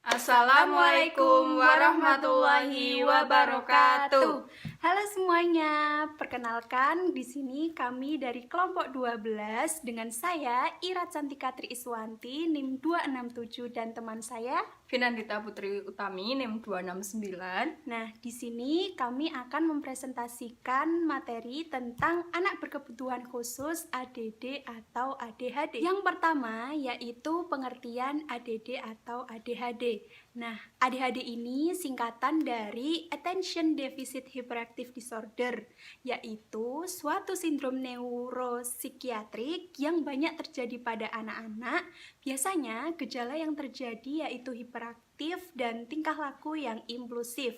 Assalamualaikum warahmatullahi wabarakatuh. Halo semuanya, perkenalkan di sini kami dari kelompok 12 dengan saya Ira Cantika Tri Iswanti NIM 267 dan teman saya Finandita Putri Utami NIM 269. Nah, di sini kami akan mempresentasikan materi tentang anak berkebutuhan khusus ADD atau ADHD. Yang pertama yaitu pengertian ADD atau ADHD. Nah, ADHD ini singkatan dari Attention Deficit Hyperactive Disorder, yaitu suatu sindrom neuropsikiatrik yang banyak terjadi pada anak-anak. Biasanya gejala yang terjadi yaitu hiperaktif dan tingkah laku yang impulsif.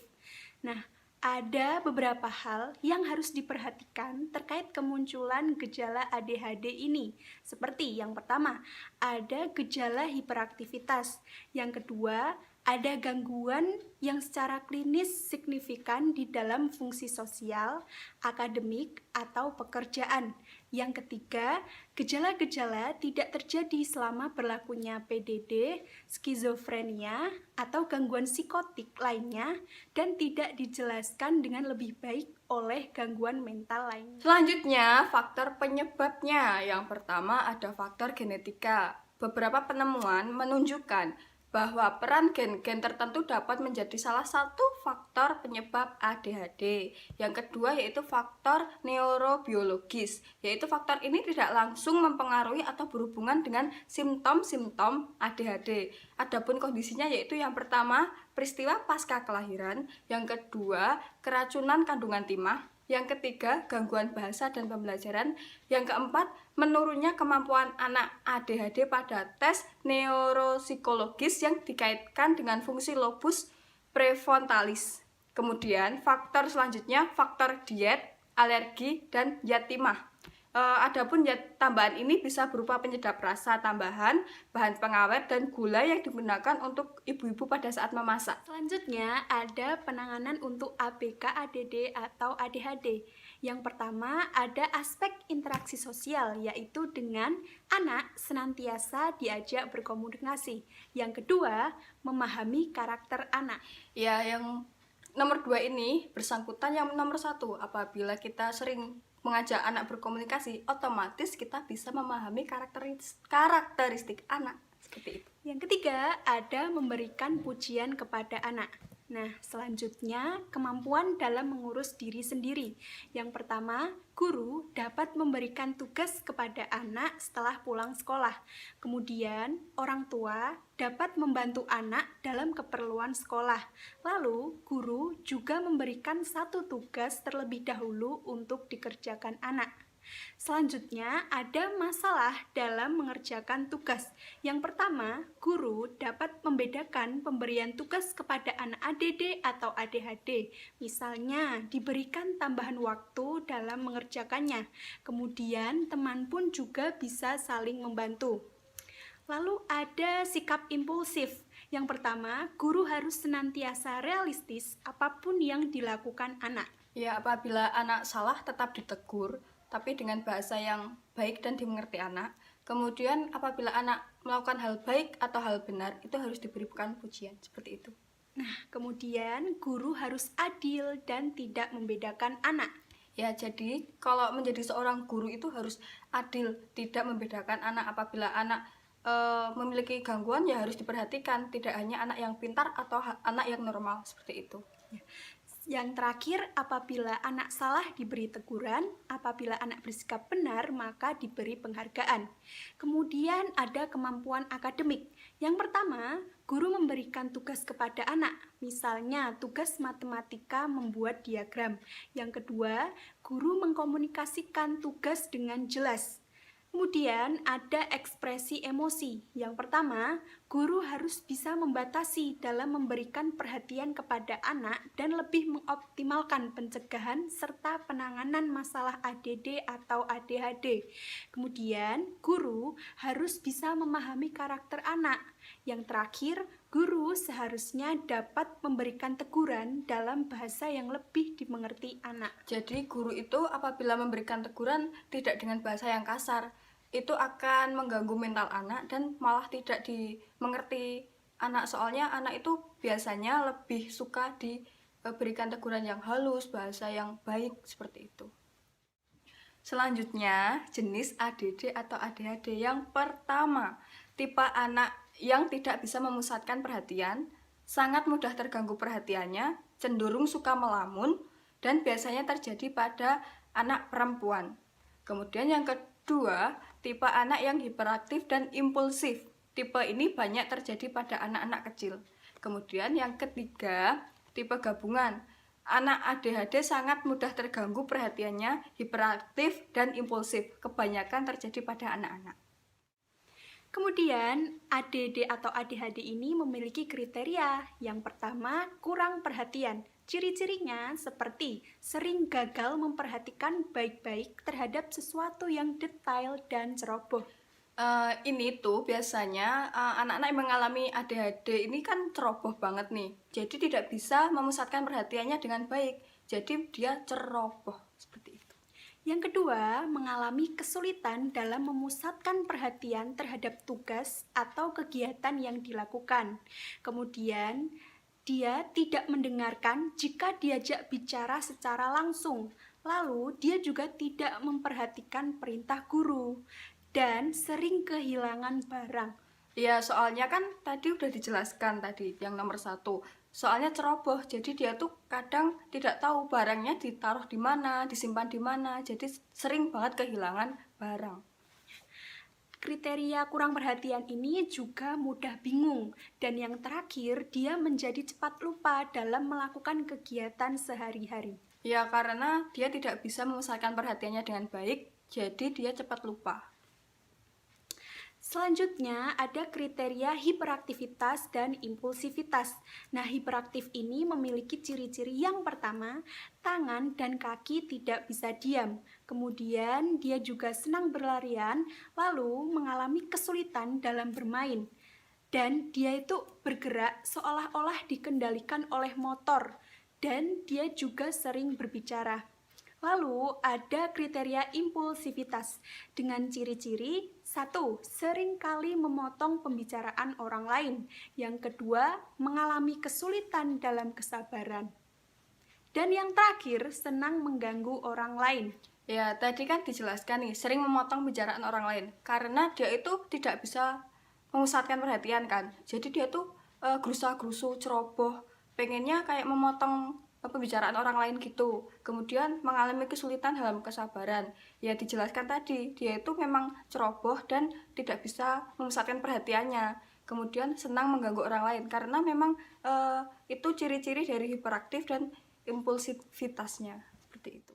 Nah, ada beberapa hal yang harus diperhatikan terkait kemunculan gejala ADHD ini. Seperti yang pertama, ada gejala hiperaktivitas. Yang kedua, ada gangguan yang secara klinis signifikan di dalam fungsi sosial, akademik, atau pekerjaan. Yang ketiga, gejala-gejala tidak terjadi selama berlakunya PDD, skizofrenia, atau gangguan psikotik lainnya, dan tidak dijelaskan dengan lebih baik oleh gangguan mental lainnya. Selanjutnya, faktor penyebabnya. Yang pertama ada faktor genetika. Beberapa penemuan menunjukkan bahwa peran gen-gen tertentu dapat menjadi salah satu faktor penyebab ADHD. Yang kedua yaitu faktor neurobiologis, yaitu faktor ini tidak langsung mempengaruhi atau berhubungan dengan simptom-simptom ADHD. Adapun kondisinya yaitu yang pertama, peristiwa pasca kelahiran, yang kedua, keracunan kandungan timah, yang ketiga, gangguan bahasa dan pembelajaran. Yang keempat, menurunnya kemampuan anak ADHD pada tes neuropsikologis yang dikaitkan dengan fungsi lobus prefrontalis. Kemudian, faktor selanjutnya, faktor diet, alergi, dan zat timah. Adapun zat tambahan ini bisa berupa penyedap rasa tambahan, bahan pengawet, dan gula yang digunakan untuk ibu-ibu pada saat memasak. Selanjutnya ada penanganan untuk ABK ADD atau ADHD. Yang pertama ada aspek interaksi sosial, yaitu dengan anak senantiasa diajak berkomunikasi. Yang kedua, memahami karakter anak. Ya, yang nomor 2 ini bersangkutan yang nomor 1. Apabila kita sering mengajak anak berkomunikasi, otomatis kita bisa memahami karakteristik anak. Seperti itu. Yang ketiga, ada memberikan pujian kepada anak. Nah, selanjutnya kemampuan dalam mengurus diri sendiri. Yang pertama, guru dapat memberikan tugas kepada anak setelah pulang sekolah. Kemudian, orang tua dapat membantu anak dalam keperluan sekolah. Lalu, guru juga memberikan satu tugas terlebih dahulu untuk dikerjakan anak. Selanjutnya, ada masalah dalam mengerjakan tugas. Yang pertama, guru dapat membedakan pemberian tugas kepada anak ADD atau ADHD. Misalnya, diberikan tambahan waktu dalam mengerjakannya. Kemudian, teman pun juga bisa saling membantu. Lalu ada sikap impulsif. Yang pertama, guru harus senantiasa realistis apapun yang dilakukan anak. Ya, apabila anak salah tetap ditegur, tapi dengan bahasa yang baik dan dimengerti anak. Kemudian apabila anak melakukan hal baik atau hal benar, itu harus diberikan pujian, seperti itu. Nah, kemudian guru harus adil dan tidak membedakan anak. Ya, jadi kalau menjadi seorang guru itu harus adil, tidak membedakan anak. Apabila anak memiliki gangguan, ya harus diperhatikan, tidak hanya anak yang pintar atau anak yang normal, seperti itu. Ya. Yang terakhir, apabila anak salah diberi teguran, apabila anak bersikap benar maka diberi penghargaan. Kemudian ada kemampuan akademik. Yang pertama, guru memberikan tugas kepada anak, misalnya tugas matematika membuat diagram. Yang kedua, guru mengkomunikasikan tugas dengan jelas. Kemudian ada ekspresi emosi. Yang pertama, guru harus bisa membatasi dalam memberikan perhatian kepada anak dan lebih mengoptimalkan pencegahan serta penanganan masalah ADD atau ADHD. Kemudian, guru harus bisa memahami karakter anak. Yang terakhir, guru seharusnya dapat memberikan teguran dalam bahasa yang lebih dimengerti anak. Jadi guru itu apabila memberikan teguran tidak dengan bahasa yang kasar, itu akan mengganggu mental anak dan malah tidak dimengerti anak, soalnya anak itu biasanya lebih suka diberikan teguran yang halus, bahasa yang baik, seperti itu. Selanjutnya, jenis ADD atau ADHD. Yang pertama, tipe anak yang tidak bisa memusatkan perhatian, sangat mudah terganggu perhatiannya, cenderung suka melamun, dan biasanya terjadi pada anak perempuan. Kemudian yang kedua, tipe anak yang hiperaktif dan impulsif. Tipe ini banyak terjadi pada anak-anak kecil. Kemudian yang ketiga, tipe gabungan. Anak ADHD sangat mudah terganggu perhatiannya, hiperaktif dan impulsif. Kebanyakan terjadi pada anak-anak. Kemudian, ADD atau ADHD ini memiliki kriteria. Yang pertama, kurang perhatian. Ciri-cirinya seperti sering gagal memperhatikan baik-baik terhadap sesuatu yang detail dan ceroboh. Ini tuh biasanya anak-anak yang mengalami ADHD ini kan ceroboh banget nih. Jadi tidak bisa memusatkan perhatiannya dengan baik. Jadi dia ceroboh seperti itu. Yang kedua, mengalami kesulitan dalam memusatkan perhatian terhadap tugas atau kegiatan yang dilakukan. Kemudian, dia tidak mendengarkan jika diajak bicara secara langsung. Lalu, dia juga tidak memperhatikan perintah guru dan sering kehilangan barang. Ya, soalnya kan tadi udah dijelaskan tadi yang nomor 1. Soalnya ceroboh, jadi dia tuh kadang tidak tahu barangnya ditaruh di mana, disimpan di mana, jadi sering banget kehilangan barang. Kriteria kurang perhatian ini juga mudah bingung. Dan yang terakhir, dia menjadi cepat lupa dalam melakukan kegiatan sehari-hari. Ya, karena dia tidak bisa memusatkan perhatiannya dengan baik, jadi dia cepat lupa. Selanjutnya ada kriteria hiperaktivitas dan impulsivitas. Nah, hiperaktif ini memiliki ciri-ciri yang pertama, tangan dan kaki tidak bisa diam. Kemudian dia juga senang berlarian, lalu mengalami kesulitan dalam bermain. Dan dia itu bergerak seolah-olah dikendalikan oleh motor. Dan dia juga sering berbicara. Lalu ada kriteria impulsivitas dengan ciri-ciri 1. Seringkali memotong pembicaraan orang lain. Yang kedua, mengalami kesulitan dalam kesabaran. Dan yang terakhir, senang mengganggu orang lain. Ya, tadi kan dijelaskan nih, sering memotong pembicaraan orang lain. Karena dia itu tidak bisa memusatkan perhatian kan. Jadi dia tuh gerusa-gerusu, ceroboh, pengennya kayak memotong pembicaraan orang lain gitu. Kemudian mengalami kesulitan dalam kesabaran. Ya dijelaskan tadi, dia itu memang ceroboh dan tidak bisa memusatkan perhatiannya. Kemudian senang mengganggu orang lain karena memang itu ciri-ciri dari hiperaktif dan impulsivitasnya. Seperti itu.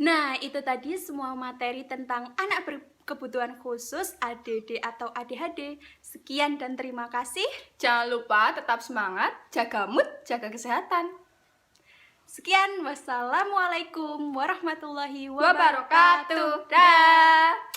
Nah, itu tadi semua materi tentang anak berkebutuhan khusus ADD atau ADHD. Sekian dan terima kasih. Jangan lupa tetap semangat, jaga mood, jaga kesehatan. Sekian, wassalamualaikum warahmatullahi Wabarakatuh. Dah.